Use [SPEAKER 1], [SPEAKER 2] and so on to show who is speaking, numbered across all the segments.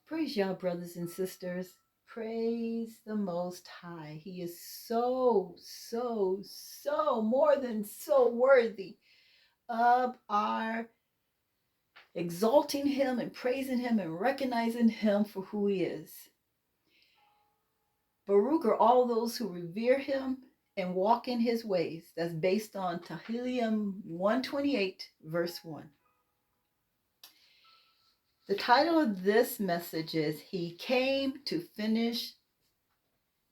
[SPEAKER 1] Praise y'all, brothers and sisters. Praise the Most High. He is so, so, so more than so worthy of our exalting Him and praising Him and recognizing Him for who He is. Baruch are all those who revere Him and walk in His ways. That's based on Tehillim 128, verse 1. The title of this message is He Came to Finish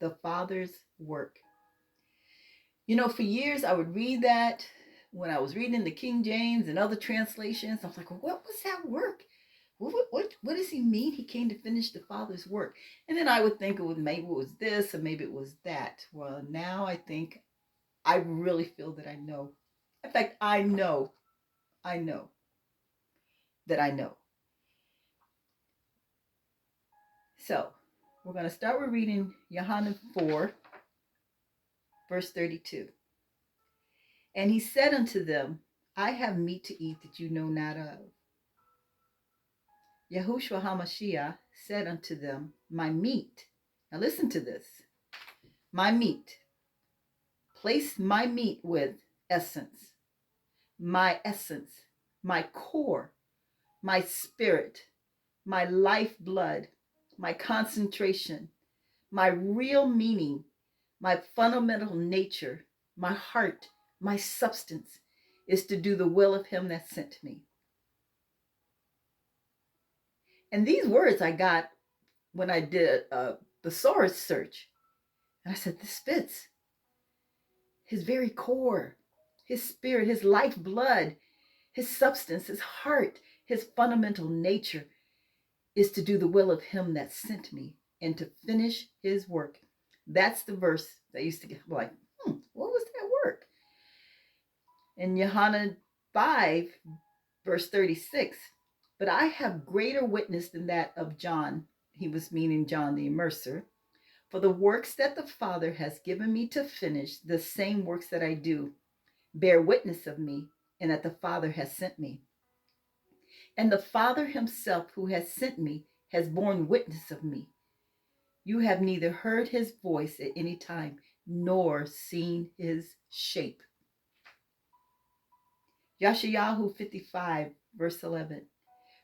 [SPEAKER 1] the Father's Work. You know, for years I would read that when I was reading the King James and other translations. I was like, what was that work? What does he mean? He came to finish the Father's work. And then I would think maybe it was this or maybe it was that. Well, now I think I really feel that I know. In fact, I know that I know. So we're going to start with reading Yahuah 4, verse 32. And he said unto them, I have meat to eat that you know not of. Yahushua HaMashiach said unto them, my meat. Now listen to this. My meat. Place my meat with essence. My essence. My core. My spirit. My lifeblood. My concentration. My real meaning. My fundamental nature. My heart. My substance is to do the will of him that sent me. And these words I got when I did a thesaurus search. And I said, this fits. His very core, his spirit, his lifeblood, his substance, his heart, his fundamental nature is to do the will of him that sent me and to finish his work. That's the verse that used to get like, what was that work? In Yahuah 5, verse 36, but I have greater witness than that of John. He was meaning John the Immerser. For the works that the Father has given me to finish, the same works that I do, bear witness of me, and that the Father has sent me. And the Father himself who has sent me has borne witness of me. You have neither heard his voice at any time, nor seen his shape. Yeshayahu 55, verse 11.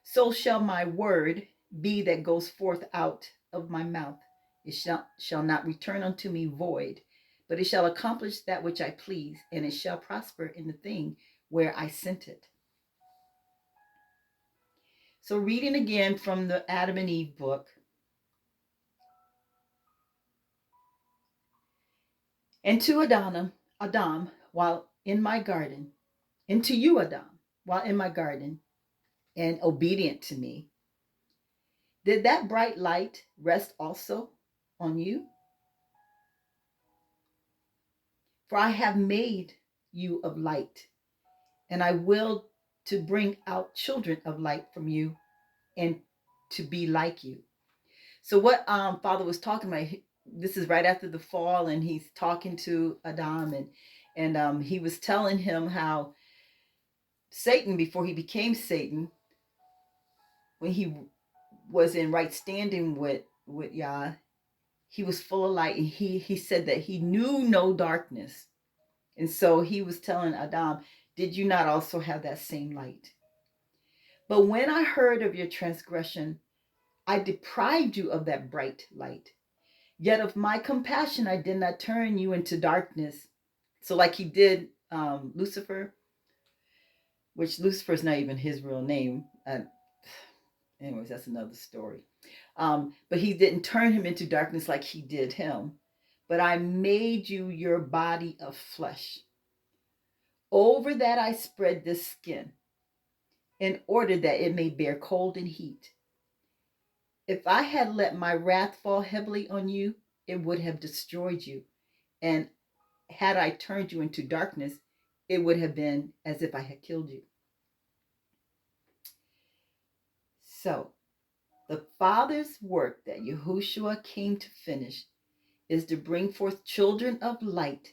[SPEAKER 1] So shall my word be that goes forth out of my mouth. It shall not return unto me void, but it shall accomplish that which I please, and it shall prosper in the thing where I sent it. So reading again from the Adam and Eve book. And to Adam, while in my garden, and to you, Adam, while in my garden, and obedient to me, did that bright light rest also on you? For I have made you of light, and I will to bring out children of light from you and to be like you. So what Father was talking about, this is right after the fall, and he's talking to Adam, and he was telling him how Satan, before he became Satan, when he was in right standing with Yah, he was full of light, and he said that he knew no darkness. And so he was telling Adam, did you not also have that same light? But when I heard of your transgression, I deprived you of that bright light. Yet of my compassion, I did not turn you into darkness. So like he did Lucifer, which Lucifer is not even his real name. Anyways, that's another story. But he didn't turn him into darkness like he did him. But I made you your body of flesh. Over that I spread this skin, in order that it may bear cold and heat. If I had let my wrath fall heavily on you, it would have destroyed you. And had I turned you into darkness, it would have been as if I had killed you. So, the Father's work that Yahushua came to finish is to bring forth children of light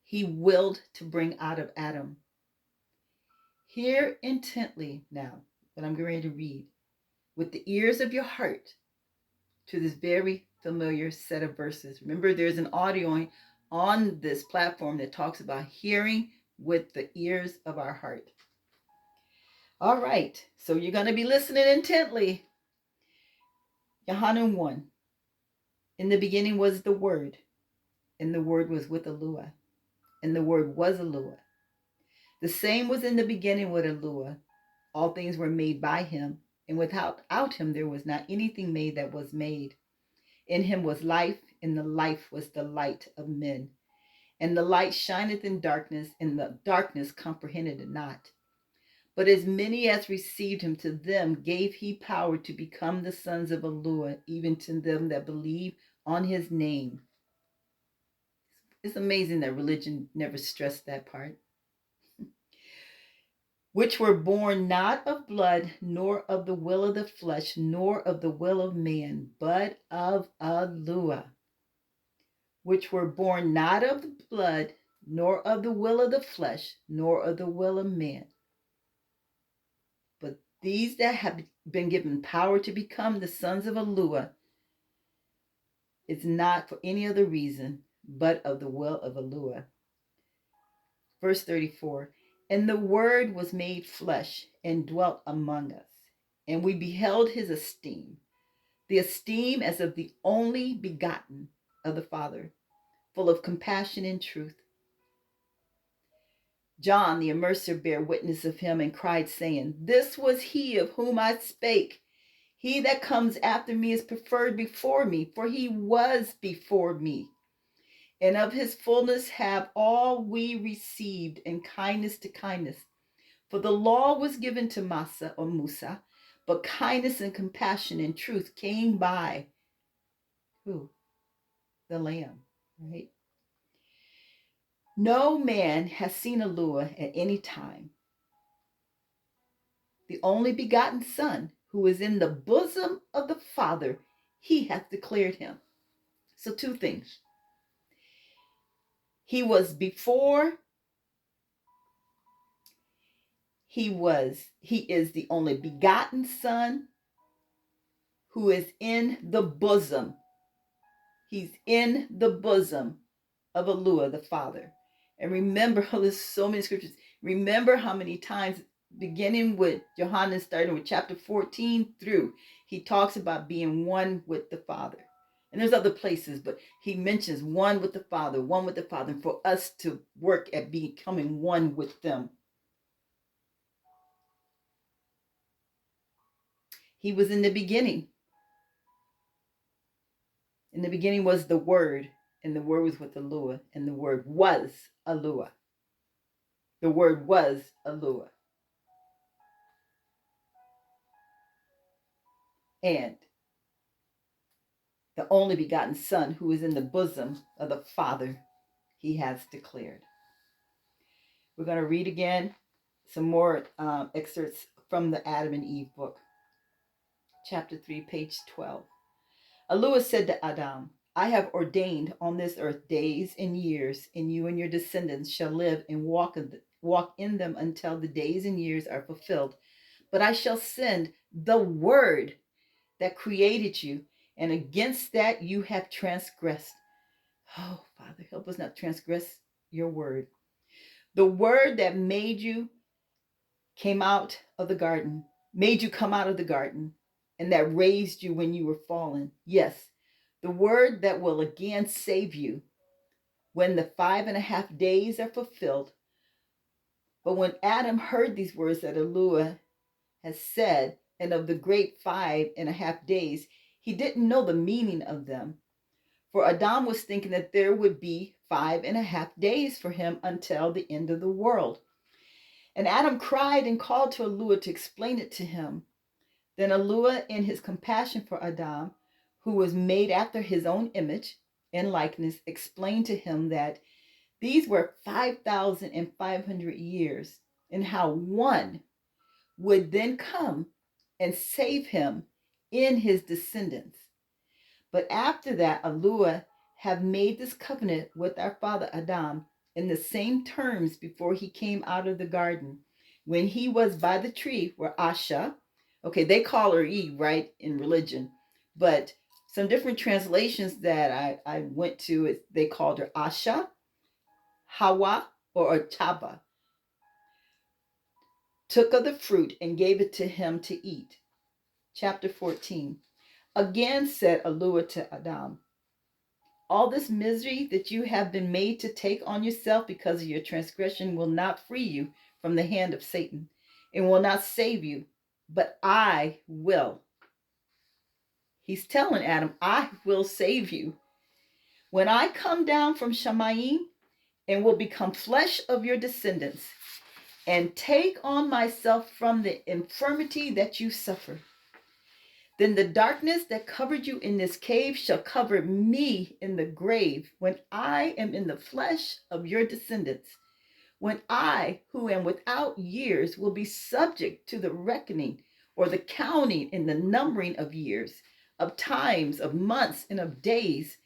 [SPEAKER 1] he willed to bring out of Adam. Hear intently now what I'm going to read. with the ears of your heart to this very familiar set of verses. Remember, there's an audio on this platform that talks about hearing with the ears of our heart. All right, so you're going to be listening intently. Yahuah 1. In the beginning was the Word, and the Word was with Yahuah, and the Word was Yahuah. The same was in the beginning with Yahuah. All things were made by him, and without him there was not anything made that was made. In him was life, and the life was the light of men. And the light shineth in darkness, and the darkness comprehended it not. But as many as received him, to them gave he power to become the sons of Yahuah, even to them that believe on his name. It's amazing that religion never stressed that part. Which were born not of blood, nor of the will of the flesh, nor of the will of man, but of Yahuah. Which were born not of the blood, nor of the will of the flesh, nor of the will of man, but these that have been given power to become the sons of Yahuah, is not for any other reason, but of the will of Yahuah. Verse 34, and the Word was made flesh and dwelt among us, and we beheld his esteem, the esteem as of the only begotten of the Father, full of compassion and truth. John the immerser bare witness of him and cried, saying, this was he of whom I spake. He that comes after me is preferred before me, for he was before me. And of his fullness have all we received, and kindness to kindness. For the law was given to Musa, but kindness and compassion and truth came by who? The Lamb, right? No man has seen Yahuah at any time. The only begotten Son, who is in the bosom of the Father, he hath declared him. So two things. He was before, he is the only begotten Son who is in the bosom. He's in the bosom of Yahuah, the Father. And remember, there's so many scriptures. Remember how many times, beginning with Johannes, starting with chapter 14 through, he talks about being one with the Father. And there's other places, but he mentions one with the Father, and for us to work at becoming one with them. He was in the beginning. In the beginning was the Word, and the Word was with Yahuah, and the Word was Yahuah. The Word was Yahuah. And the only begotten Son, who is in the bosom of the Father, he has declared. We're going to read again some more excerpts from the Adam and Eve book. Chapter 3, page 12. Yahuah said to Adam, I have ordained on this earth days and years, and you and your descendants shall live and walk in them until the days and years are fulfilled. But I shall send the Word that created you, and against that you have transgressed. Oh, Father, help us not transgress your word. The Word that made you come out of the garden, and that raised you when you were fallen. Yes, the Word that will again save you when the 5.5 days are fulfilled. But when Adam heard these words that Yahuah has said, and of the great 5.5 days, he didn't know the meaning of them. For Adam was thinking that there would be 5.5 days for him until the end of the world. And Adam cried and called to Yahuah to explain it to him. Then Yahuah, in his compassion for Adam, who was made after his own image and likeness, explained to him that these were 5,500 years, and how one would then come and save him in his descendants. But after that, Yahuah have made this covenant with our father Adam in the same terms before he came out of the garden, when he was by the tree where Asha, Okay, they call her Eve, right, in religion. But some different translations that I went to, they called her Asha, Hawa, or Chaba. Took of the fruit and gave it to him to eat. Chapter 14. Again said Yahuah to Adam, all this misery that you have been made to take on yourself because of your transgression will not free you from the hand of Satan and will not save you, but I will. He's telling Adam, I will save you. When I come down from Shamayim and will become flesh of your descendants and take on myself from the infirmity that you suffer, then the darkness that covered you in this cave shall cover me in the grave when I am in the flesh of your descendants, when I, who am without years, will be subject to the reckoning or the counting and the numbering of years, of times, of months, and of days.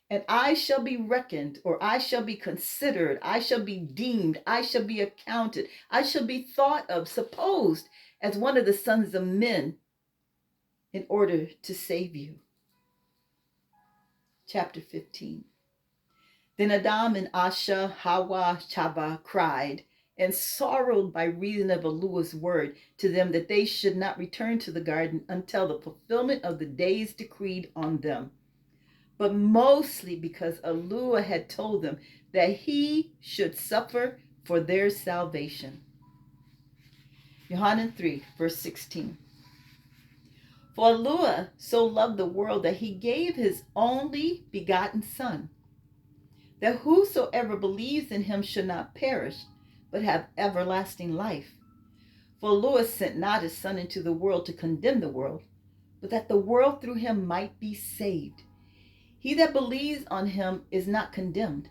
[SPEAKER 1] And I shall be reckoned, or I shall be considered, I shall be deemed, I shall be accounted, I shall be thought of, supposed as one of the sons of men, in order to save you. Chapter 15. Then Adam and Asha, Hawa, Chaba cried and sorrowed by reason of Yahuah's word to them that they should not return to the garden until the fulfillment of the days decreed on them. But mostly because Yahuah had told them that he should suffer for their salvation. Yahuah 3, verse 16. For Yahuah so loved the world that he gave his only begotten Son, that whosoever believes in him should not perish, but have everlasting life. For Yahuah sent not his Son into the world to condemn the world, but that the world through him might be saved. He that believes on him is not condemned,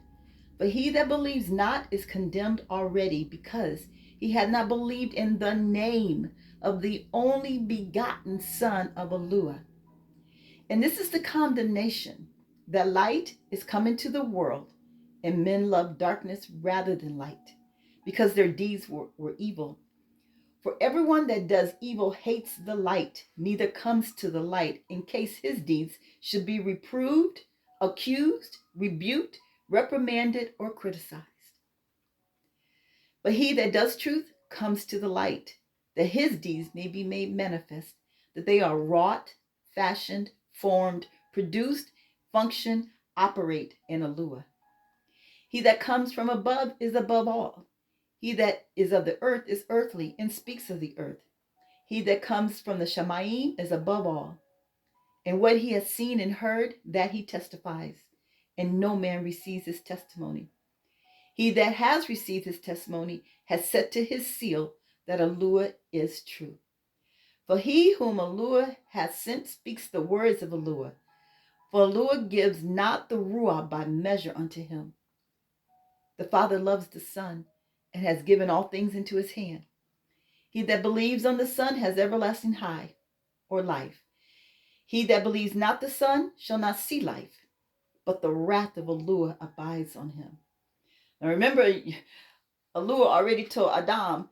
[SPEAKER 1] but he that believes not is condemned already, because he had not believed in the name of the only begotten Son of Yahuah. And this is the condemnation, that light is come into the world, and men love darkness rather than light, because their deeds were evil. For everyone that does evil hates the light, neither comes to the light, in case his deeds should be reproved, accused, rebuked, reprimanded, or criticized. But he that does truth comes to the light, that his deeds may be made manifest, that they are wrought, fashioned, formed, produced, function, operate in Yahuah. He that comes from above is above all. He that is of the earth is earthly and speaks of the earth. He that comes from the Shamayim is above all. And what he has seen and heard, that he testifies, and no man receives his testimony. He that has received his testimony has set to his seal that Yahuah is true. For he whom Yahuah hath sent speaks the words of Yahuah. For Yahuah gives not the Ruah by measure unto him. The Father loves the Son, and has given all things into his hand. He that believes on the Son has everlasting high, or life. He that believes not the Son shall not see life, but the wrath of Yahuah abides on him. Now remember, Yahuah already told Adam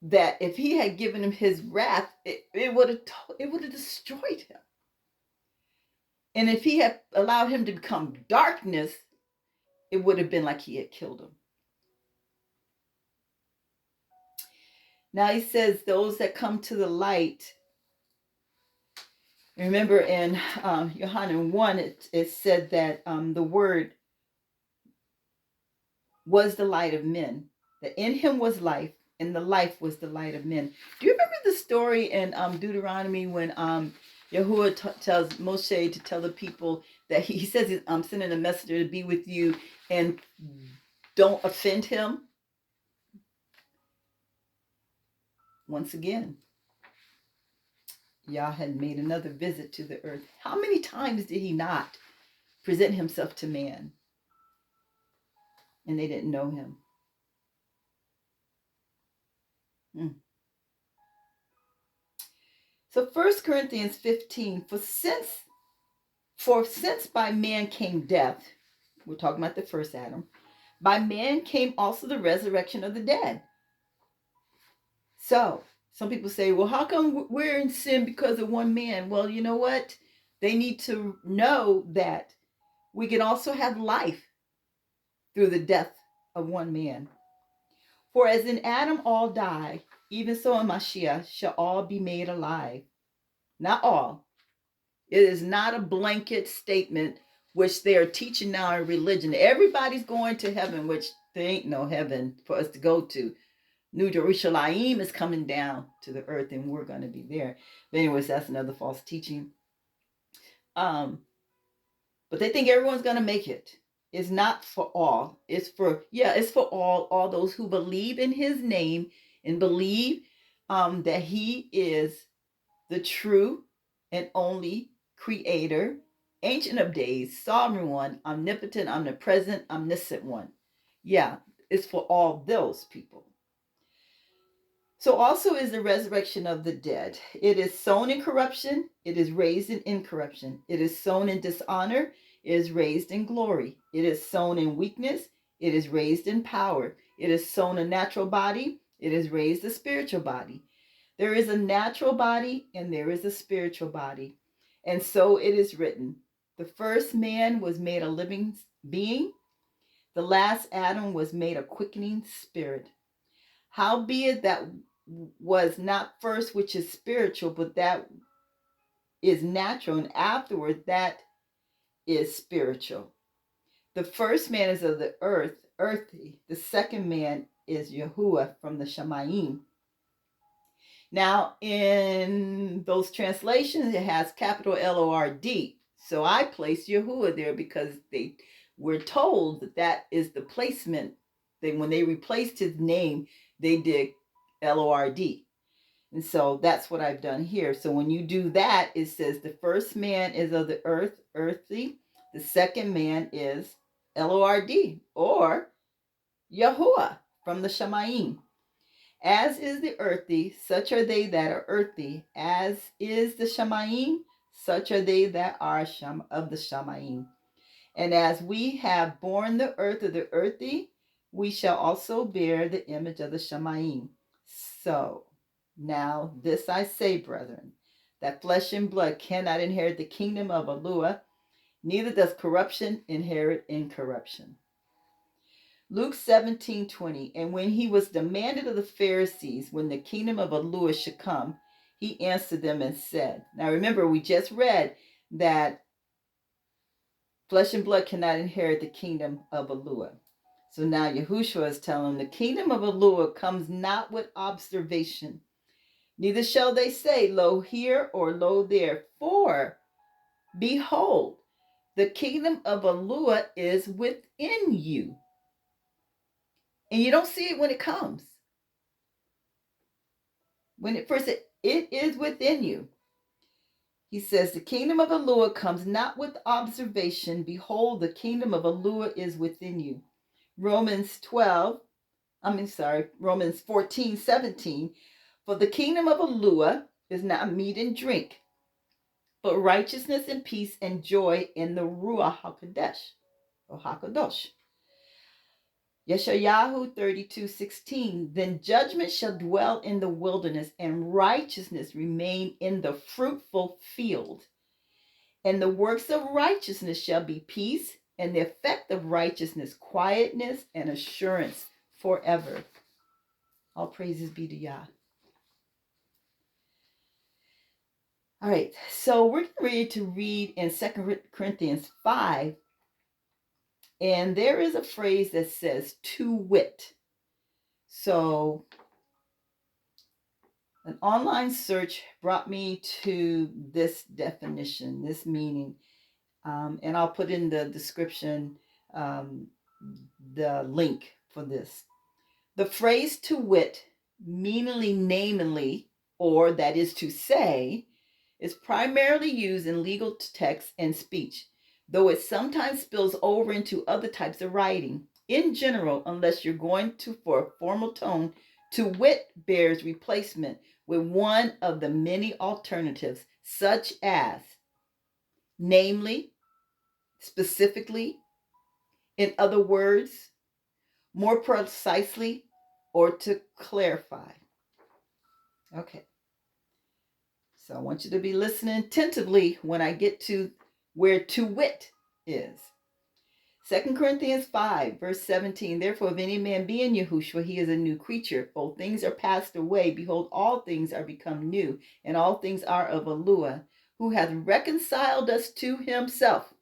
[SPEAKER 1] that if he had given him his wrath, it would have destroyed him. And if he had allowed him to become darkness, it would have been like he had killed him. Now he says, those that come to the light. Remember in Yahuah 1, it said that the word was the light of men, that in him was life, and the life was the light of men. Do you remember the story in Deuteronomy when Yahuah tells Moshe to tell the people that he says he's sending a messenger to be with you and don't offend him? Once again, Yah had made another visit to the earth. How many times did he not present himself to man? And they didn't know him. So 1 Corinthians 15, for since by man came death, we're talking about the first Adam, by man came also the resurrection of the dead. So Some people say, well, how come we're in sin because of one man? Well, you know what? They need to know that we can also have life through the death of one man. For as in Adam all die, even so in Mashiach shall all be made alive. Not all. It is not a blanket statement which they are teaching now in religion. Everybody's going to heaven, which there ain't no heaven for us to go to. New Jerusalem is coming down to the earth and we're going to be there. But anyways, that's another false teaching. But they think everyone's going to make it. It's not for all. It's for all those who believe in his name and believe that he is the true and only creator, ancient of days, sovereign one, omnipotent, omnipresent, omniscient one. Yeah, it's for all those people. So also is the resurrection of the dead. It is sown in corruption, it is raised in incorruption. It is sown in dishonor, it is raised in glory. It is sown in weakness, it is raised in power. It is sown a natural body, it is raised a spiritual body. There is a natural body and there is a spiritual body. And so it is written, the first man was made a living being, the last Adam was made a quickening spirit. Howbeit that was not first which is spiritual, but that is natural, and afterward that is spiritual. The first man is of the earth, earthy. The second man is Yahuah from the Shamayim. Now, in those translations, it has capital Lord. So I placed Yahuah there because they were told that that is the placement. When they replaced his name, they did Lord. And so that's what I've done here. So when you do that, it says the first man is of the earth, earthy. The second man is Lord or Yahuah from the Shamayim. As is the earthy, such are they that are earthy. As is the Shamayim, such are they that are of the Shamayim. And as we have borne the earth of the earthy, we shall also bear the image of the Shamayim. So, now this I say, brethren, that flesh and blood cannot inherit the kingdom of Yahuah, neither does corruption inherit incorruption. Luke 17:20, and when he was demanded of the Pharisees when the kingdom of Yahuah should come, he answered them and said, now remember, we just read that flesh and blood cannot inherit the kingdom of Yahuah. So now Yahushua is telling them the kingdom of Yahuah comes not with observation. Neither shall they say, lo here or lo there. For, behold, the kingdom of Yahuah is within you. And you don't see it when it comes. When it first, it is within you. He says, the kingdom of Yahuah comes not with observation. Behold, the kingdom of Yahuah is within you. Romans 14:17. For the kingdom of Yahuah is not meat and drink, but righteousness and peace and joy in the Ruach HaKodesh, or HaKadosh. Yeshayahu 32:16. Then judgment shall dwell in the wilderness, and righteousness remain in the fruitful field. And the works of righteousness shall be peace, and the effect of righteousness, quietness and assurance forever. All praises be to Yah. All right, so we're ready to read in 2 Corinthians 5. And there is a phrase that says, to wit. So an online search brought me to this definition, this meaning. And I'll put in the description the link for this. The phrase to wit, meaningly namely, or that is to say, is primarily used in legal text and speech, though it sometimes spills over into other types of writing. In general, unless you're going for a formal tone, to wit bears replacement with one of the many alternatives, such as namely, specifically, in other words, more precisely, or to clarify. Okay. So I want you to be listening attentively when I get to where to wit is. 2 Corinthians 5, verse 17. Therefore, if any man be in Yahushua, he is a new creature. Old things are passed away. Behold, all things are become new, and all things are of Yahuah, who hath reconciled us to himself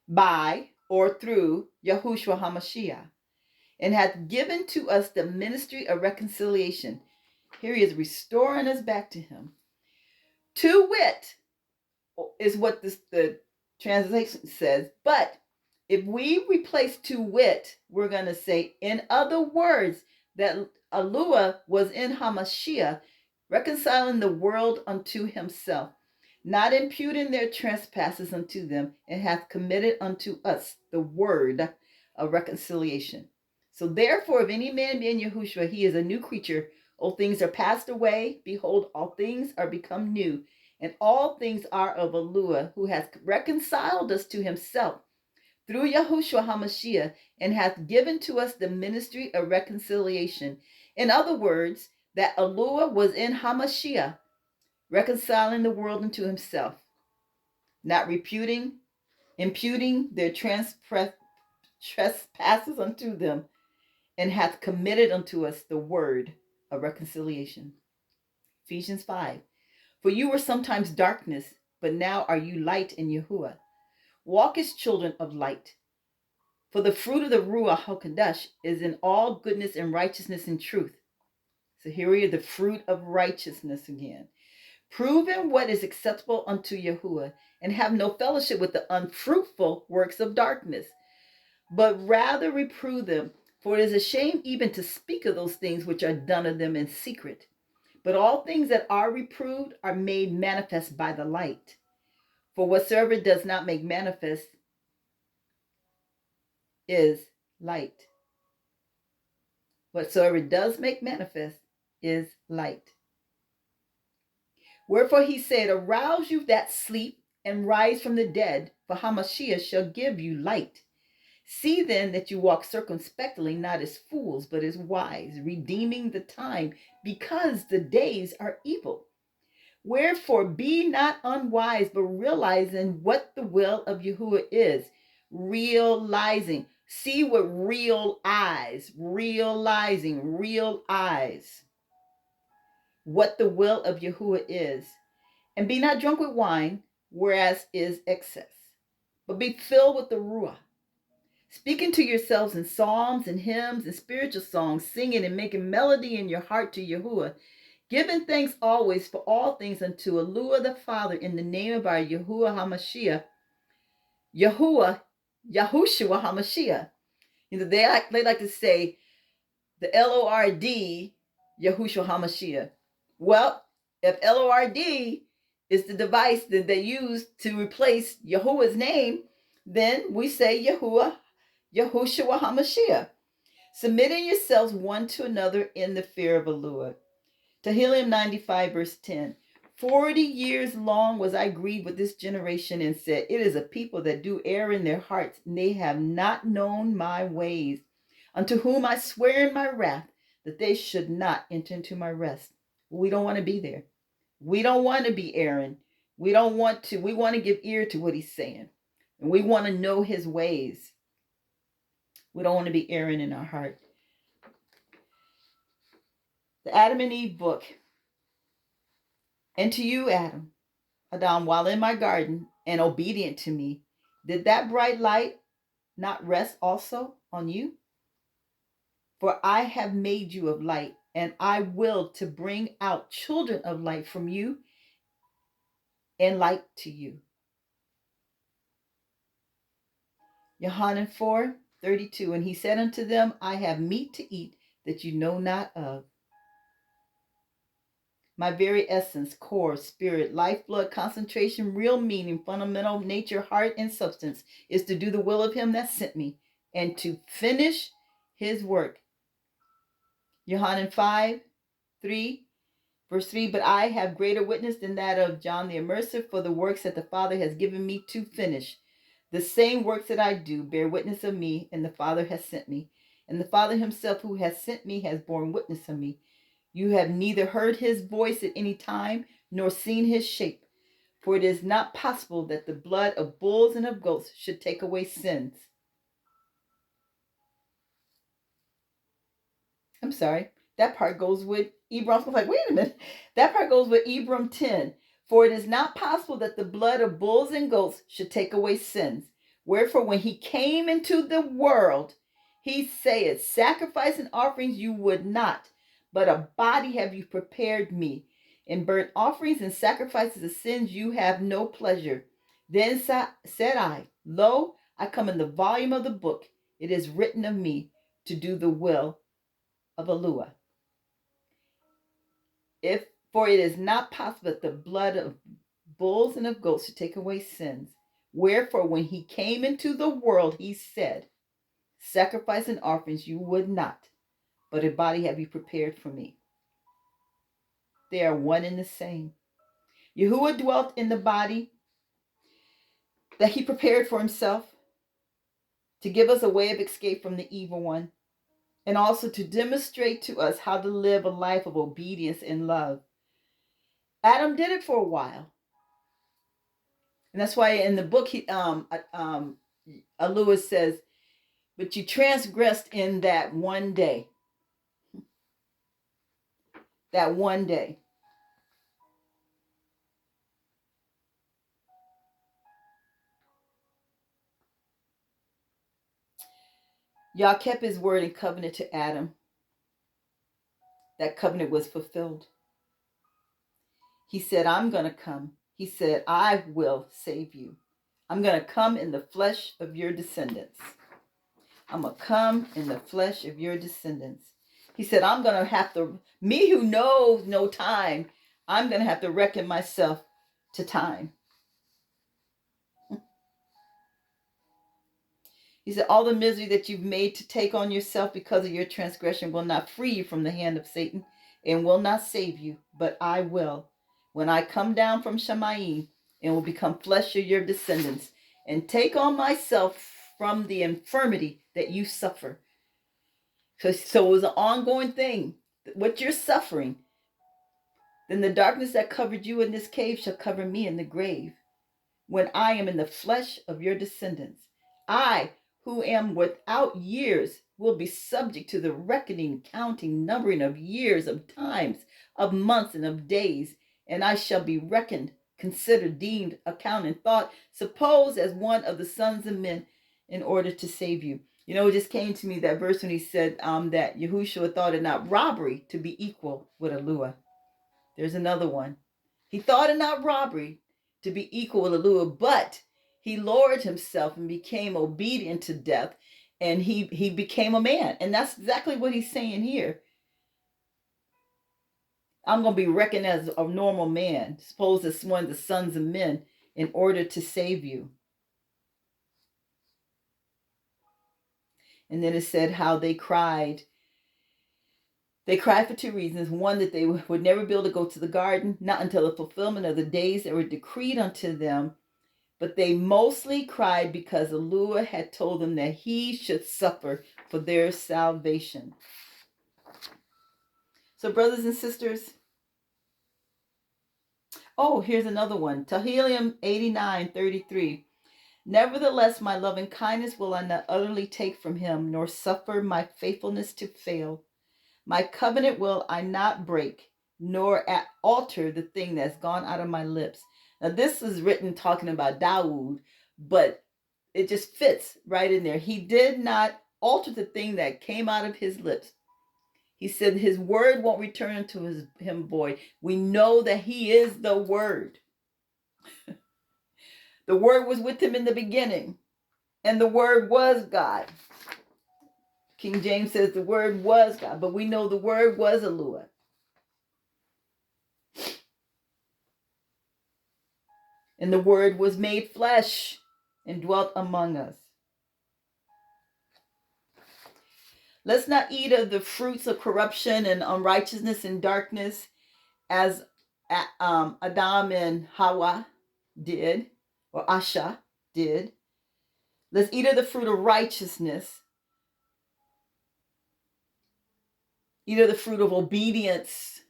[SPEAKER 1] by or through Yahushua HaMashiach, and hath given to us the ministry of reconciliation. Here he is restoring us back to him. To wit, is what the translation says. But if we replace to wit, we're going to say, in other words, that Yahuah was in Hamashiach, reconciling the world unto himself, not imputing their trespasses unto them, and hath committed unto us the word of reconciliation. So therefore, if any man be in Yahushua, he is a new creature. Old things are passed away. Behold, all things are become new. And all things are of Yahuah, who has reconciled us to himself through Yahushua HaMashiach, and hath given to us the ministry of reconciliation. In other words, that Yahuah was in HaMashiach, reconciling the world unto himself, not imputing their trespasses unto them, and hath committed unto us the word of reconciliation. Ephesians 5. For you were sometimes darkness, but now are you light in Yahuah. Walk as children of light. For the fruit of the Ruach HaKodesh is in all goodness and righteousness and truth. So here we are, the fruit of righteousness again. Proving what is acceptable unto Yahuah, and have no fellowship with the unfruitful works of darkness, but rather reprove them. For it is a shame even to speak of those things which are done of them in secret. But all things that are reproved are made manifest by the light. For whatsoever does not make manifest is light. Whatsoever does make manifest is light. Wherefore he said, arouse you that sleep, and rise from the dead, for Hamashiach shall give you light. See then that you walk circumspectly, not as fools, but as wise, redeeming the time, because the days are evil. Wherefore be not unwise, but realizing what the will of Yahuah is. Realizing. See with real eyes. Realizing. Real eyes. What the will of Yahuah is. And be not drunk with wine, whereas is excess, but be filled with the Ruach, speaking to yourselves in psalms and hymns and spiritual songs, singing and making melody in your heart to Yahuah, giving thanks always for all things unto Yahuah the Father in the name of our Yahuah HaMashiach, Yahushua HaMashiach. They like to say the Lord, Yahushua HaMashiach. Well, if Lord is the device that they use to replace Yahuwah's name, then we say Yahushua HaMashiach. Submitting yourselves one to another in the fear of the Lord. Tehillim 95, verse 10. 40 years long was I grieved with this generation, and said, it is a people that do err in their hearts, and they have not known my ways, unto whom I swear in my wrath that they should not enter into my rest. We don't want to be there. We don't want to be Aaron. We want to give ear to what he's saying. And we want to know his ways. We don't want to be Aaron in our heart. The Adam and Eve book. And to you, Adam, while in my garden and obedient to me, did that bright light not rest also on you? For I have made you of light, and I will to bring out children of light from you, and light to you. Yohanan 4:32. And he said unto them, I have meat to eat that you know not of. My very essence, core, spirit, lifeblood, concentration, real meaning, fundamental nature, heart, and substance is to do the will of him that sent me and to finish his work. Yohanan 5:3, verse 3. But I have greater witness than that of John the Immerser, for the works that the Father has given me to finish. The same works that I do bear witness of me, and the Father has sent me. and the Father himself who has sent me has borne witness of me. You have neither heard his voice at any time, nor seen his shape. For it is not possible that the blood of bulls and of goats should take away sins. I'm sorry. That part goes with Ebron. I was like, wait a minute. That part goes with Ebron 10. For it is not possible that the blood of bulls and goats should take away sins. Wherefore, when he came into the world, he saith, sacrifice and offerings you would not, but a body have you prepared me. In burnt offerings and sacrifices of sins you have no pleasure. Then said I, lo, I come in the volume of the book. It is written of me to do the will of Yahuah. For it is not possible that the blood of bulls and of goats should take away sins. Wherefore, when he came into the world, he said, sacrifice and offerings you would not, but a body have you prepared for me. They are one and the same. Yahuah dwelt in the body that he prepared for himself to give us a way of escape from the evil one, and also to demonstrate to us how to live a life of obedience and love. Adam did it for a while. And that's why in the book, Yahuah says, but you transgressed in that one day. That one day. Yah kept his word and covenant to Adam. That covenant was fulfilled. He said, I'm going to come. He said, I will save you. I'm going to come in the flesh of your descendants. I'm going to come in the flesh of your descendants. He said, I'm going to have to, me who knows no time, I'm going to have to reckon myself to time. He said, all the misery that you've made to take on yourself because of your transgression will not free you from the hand of Satan and will not save you, but I will. When I come down from Shamayim and will become flesh of your descendants and take on myself from the infirmity that you suffer. So it was an ongoing thing. What you're suffering, then the darkness that covered you in this cave shall cover me in the grave. When I am in the flesh of your descendants, I, who am without years, will be subject to the reckoning, counting, numbering of years, of times, of months, and of days, and I shall be reckoned, considered, deemed, accounted, thought, supposed as one of the sons of men in order to save you. You know, it just came to me that verse when he said that Yahushua thought it not robbery to be equal with Yahuah. There's another one. He thought it not robbery to be equal with Yahuah, but he lowered himself and became obedient to death, and he became a man. And that's exactly what he's saying here. I'm going to be reckoned as a normal man, supposed as one of the sons of men, in order to save you. And then it said how they cried. They cried for two reasons. One, that they would never be able to go to the garden, not until the fulfillment of the days that were decreed unto them. But they mostly cried because Yahuah had told them that he should suffer for their salvation. So, brothers and sisters, here's another one. Tehillim 89:33. Nevertheless, my loving kindness will I not utterly take from him, nor suffer my faithfulness to fail. My covenant will I not break, nor alter the thing that's gone out of my lips. Now, this is written talking about Dawood, but it just fits right in there. He did not alter the thing that came out of his lips. He said his word won't return unto him void. We know that he is the word. The word was with him in the beginning, and the word was God. King James says the word was God, but we know the word was Yahuah. And the word was made flesh and dwelt among us. Let's not eat of the fruits of corruption and unrighteousness and darkness as Adam and Yahuah did, or Asha did. Let's eat of the fruit of righteousness eat of the fruit of obedience.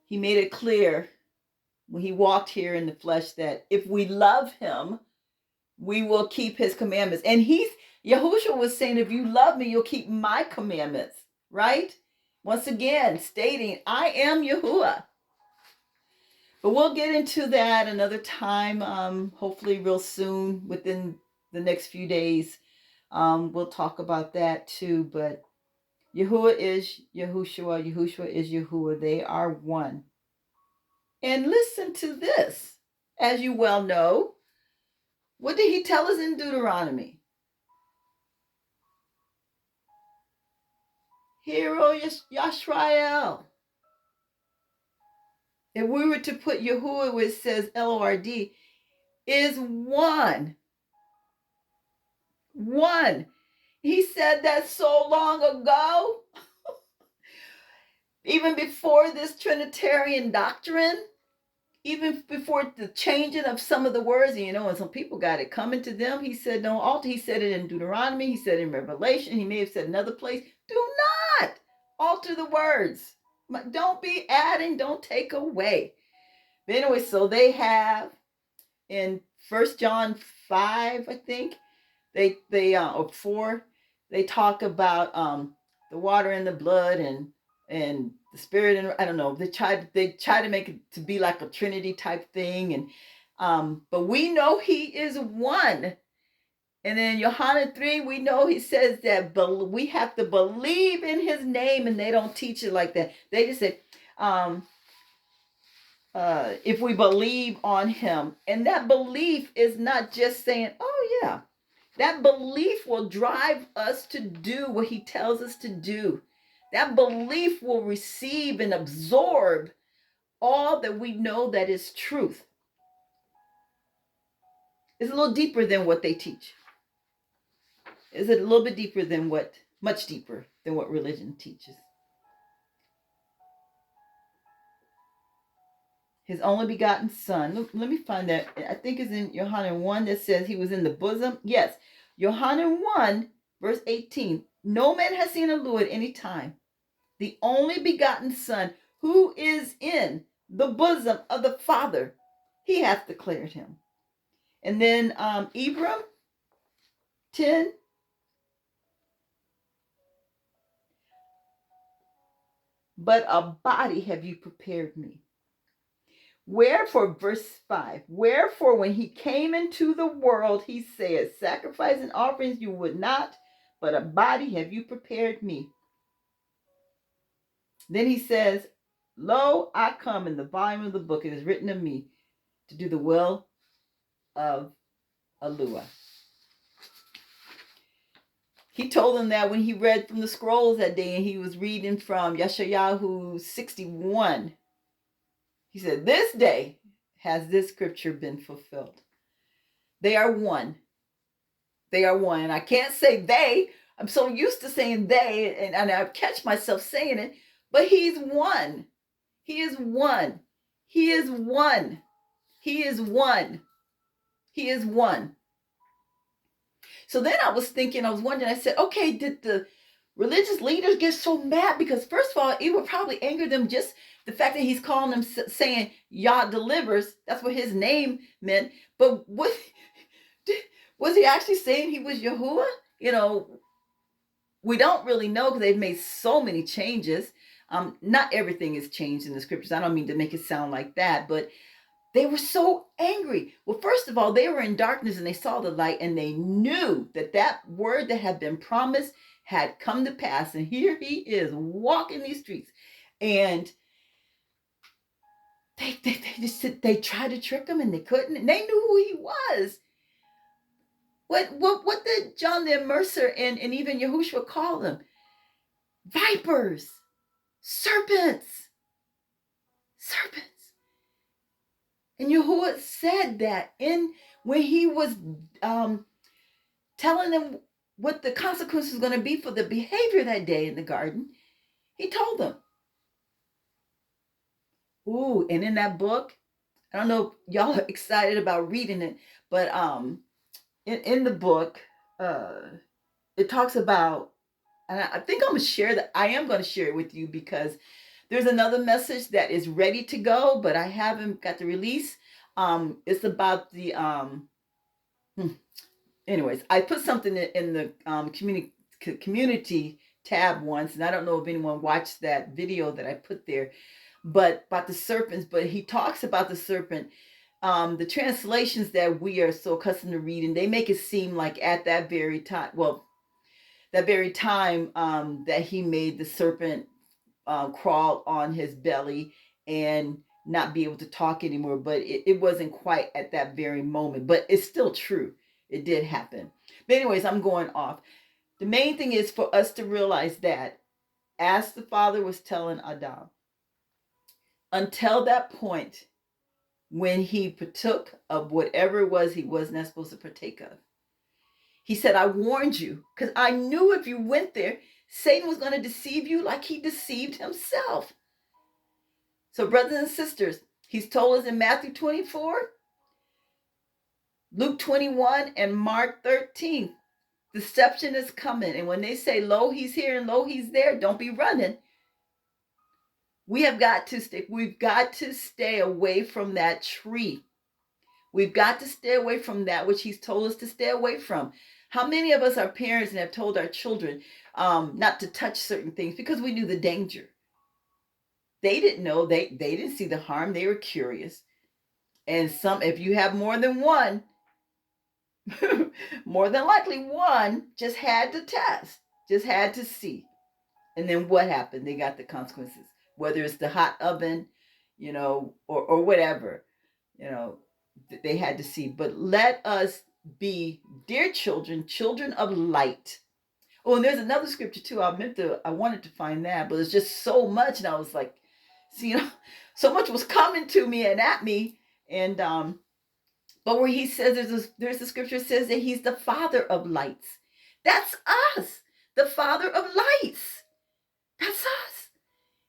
[SPEAKER 1] He made it clear when he walked here in the flesh that if we love him, we will keep his commandments. And Yahushua was saying, if you love me, you'll keep my commandments, right? Once again, stating, I am Yahuah. But we'll get into that another time, hopefully real soon, within the next few days. We'll talk about that too. But Yahuah is Yahushua. Yahushua is Yahuah. They are one. And listen to this. As you well know, what did he tell us in Deuteronomy? Hear, O Yashrael. If we were to put Yahuah, where it says Lord, is one. One. He said that so long ago, even before this Trinitarian doctrine, even before the changing of some of the words, and some people got it coming to them. He said, don't alter. He said it in Deuteronomy. He said it in Revelation. He may have said another place. Do not alter the words. Don't be adding. Don't take away. But anyway, so they have in 1 John 5, I think, or 4, they talk about the water and the blood and the spirit, and I don't know. They try to make it to be like a Trinity type thing, and but we know he is one. And then Yahuah 3, we know he says that we have to believe in his name, and they don't teach it like that. They just say, if we believe on him. And that belief is not just saying, oh yeah. That belief will drive us to do what he tells us to do. That belief will receive and absorb all that we know that is truth. It's a little deeper than what they teach. It's a little bit deeper than much deeper than what religion teaches. His only begotten son. Let me find that. I think it's in Yahuah 1 that says he was in the bosom. Yes. Yahuah 1, verse 18. No man has seen Yahuah at any time. The only begotten son who is in the bosom of the Father, he hath declared him. And then Abram 10. But a body have you prepared me. Wherefore, verse 5, wherefore when he came into the world, he said, sacrifice and offerings you would not, but a body have you prepared me. Then he says, lo, I come in the volume of the book, it is written of me to do the will of Yahuah. He told them that when he read from the scrolls that day, and he was reading from Yeshayahu 61. He said, this day has this scripture been fulfilled. They are one. They are one. And I can't say they. I'm so used to saying they, and I catch myself saying it. But he's one. He is one. He is one. He is one. He is one. So then I was wondering, I said, okay, did the religious leaders get so mad? Because first of all, it would probably anger them just the fact that he's calling them, saying Yah delivers. That's what his name meant. But was he actually saying he was Yahuah? We don't really know because they've made so many changes. Not everything is changed in the scriptures. I don't mean to make it sound like that, but they were so angry. Well, first of all, they were in darkness and they saw the light, and they knew that word that had been promised had come to pass. And here he is walking these streets. And they tried to trick him and they couldn't. And they knew who he was. What did John the Immerser and even Yahushua call them? Vipers, serpents. And Yahuwah said that when he was telling them what the consequence was going to be for the behavior that day in the garden, he told them. Ooh, and in that book, I don't know if y'all are excited about reading it, but in the book, it talks about, and I think I'm going to share that. I am going to share it with you because there's another message that is ready to go, but I haven't got the release. It's about the, anyways, I put something in the community tab once, and I don't know if anyone watched that video that I put there, but about the serpents. But he talks about the serpent. The translations that we are so accustomed to reading, they make it seem like at that very time, that very time that he made the serpent crawl on his belly and not be able to talk anymore. But it wasn't quite at that very moment. But it's still true. It did happen. But anyways, I'm going off. The main thing is for us to realize that, as the Father was telling Adam, until that point when he partook of whatever it was he was not supposed to partake of, he said, I warned you because I knew if you went there, Satan was going to deceive you like he deceived himself. So, brothers and sisters, he's told us in Matthew 24, Luke 21, and Mark 13, deception is coming. And when they say, lo, he's here and lo, he's there, don't be running. We've got to stay away from that tree. We've got to stay away from that which he's told us to stay away from. How many of us are parents and have told our children not to touch certain things because we knew the danger? They didn't know. They didn't see the harm. They were curious. And if you have more than one, more than likely one just had to test, just had to see. And then what happened? They got the consequences, whether it's the hot oven, or whatever, they had to see. But let us be, dear children, children of light. Oh, and there's another scripture too. I wanted to find that, but it's just so much. And I was like, so much was coming to me and at me. And, but where he says, there's a scripture that says that he's the Father of lights. That's us, the Father of lights. That's us.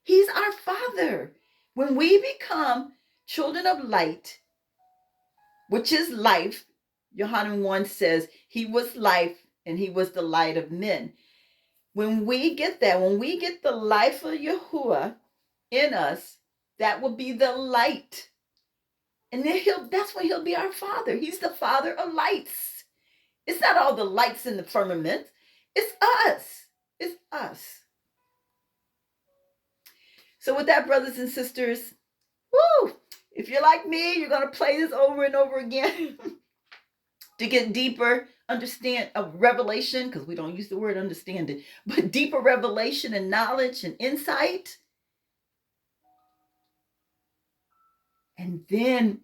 [SPEAKER 1] He's our Father. When we become children of light, which is life, Yahuah 1 says he was life and he was the light of men. When we get that, when we get the life of Yahuah in us, that will be the light. And then that's when he'll be our Father. He's the Father of lights. It's not all the lights in the firmament. It's us. It's us. So with that, brothers and sisters, if you're like me, you're going to play this over and over again to get deeper understand of revelation, because we don't use the word understanding, but deeper revelation and knowledge and insight. And then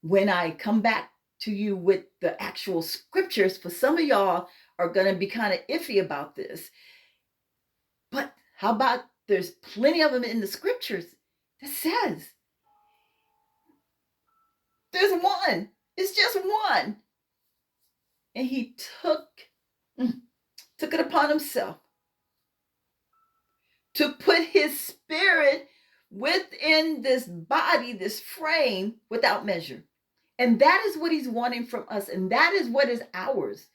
[SPEAKER 1] when I come back to you with the actual scriptures, for some of y'all are going to be kind of iffy about this. But how about there's plenty of them in the scriptures that says there's one. It's just one. And he took it upon himself to put his spirit within this body, this frame, without measure. And that is what he's wanting from us. And that is what is ours.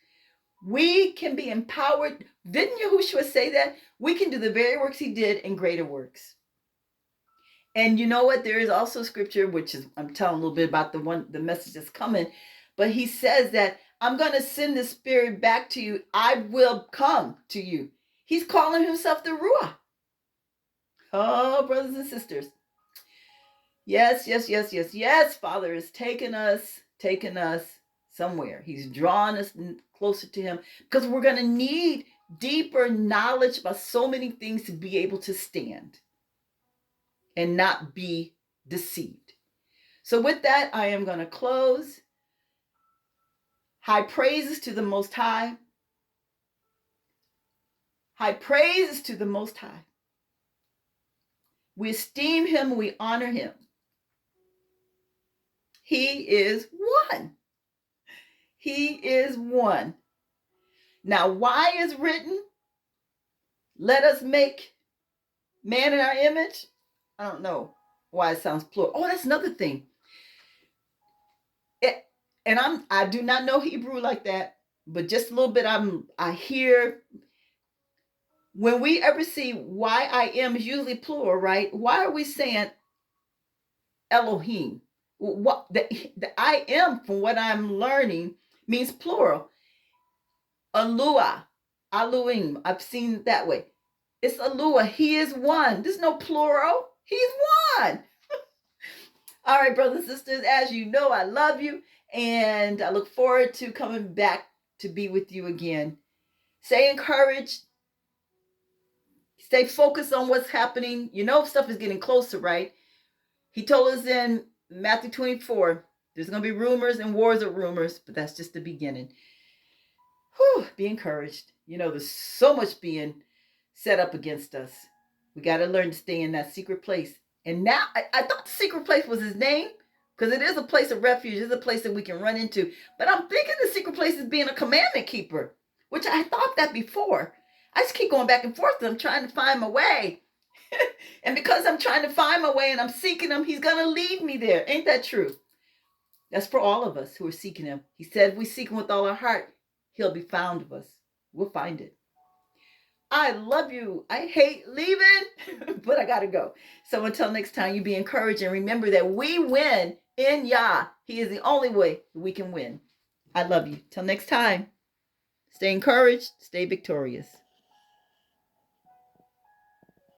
[SPEAKER 1] We can be empowered. Didn't Yahushua say that? We can do the very works he did and greater works. And you know what? There is also scripture, which is, I'm telling a little bit about the message that's coming. But he says that I'm going to send the spirit back to you. I will come to you. He's calling himself the Ruach. Oh, brothers and sisters. Yes. Father is taking us somewhere. He's drawn us closer to him because we're going to need deeper knowledge about so many things to be able to stand and not be deceived. So with that, I am going to close. High praises to the Most High. High praises to the Most High. We esteem him, we honor him. He is one. He is one. Now, why is written, let us make man in our image? I don't know why it sounds plural. Oh, that's another thing. I do not know Hebrew like that, but just a little bit. I hear when we ever see why I am is usually plural, right? Why are we saying Elohim? What the I am, from what I'm learning, means plural. Alua, Elohim. I've seen it that way. It's Alua. He is one. There's no plural. He's one. All right, brothers and sisters, as you know, I love you, and I look forward to coming back to be with you again. Stay encouraged. Stay focused on what's happening. You know, stuff is getting closer, right? He told us in Matthew 24, there's going to be rumors and wars of rumors, but that's just the beginning. Whew, be encouraged. You know, there's so much being set up against us. We got to learn to stay in that secret place. And now, I thought the secret place was his name, because it is a place of refuge. It's a place that we can run into. But I'm thinking the secret place is being a commandment keeper, which I thought that before. I just keep going back and forth. I'm trying to find my way. And because I'm trying to find my way and I'm seeking him, he's going to lead me there. Ain't that true? That's for all of us who are seeking him. He said, if we seek him with all our heart, he'll be found of us. We'll find it. I love you. I hate leaving, but I got to go. So until next time, you be encouraged and remember that we win in Yah. He is the only way we can win. I love you. Till next time, stay encouraged, stay victorious.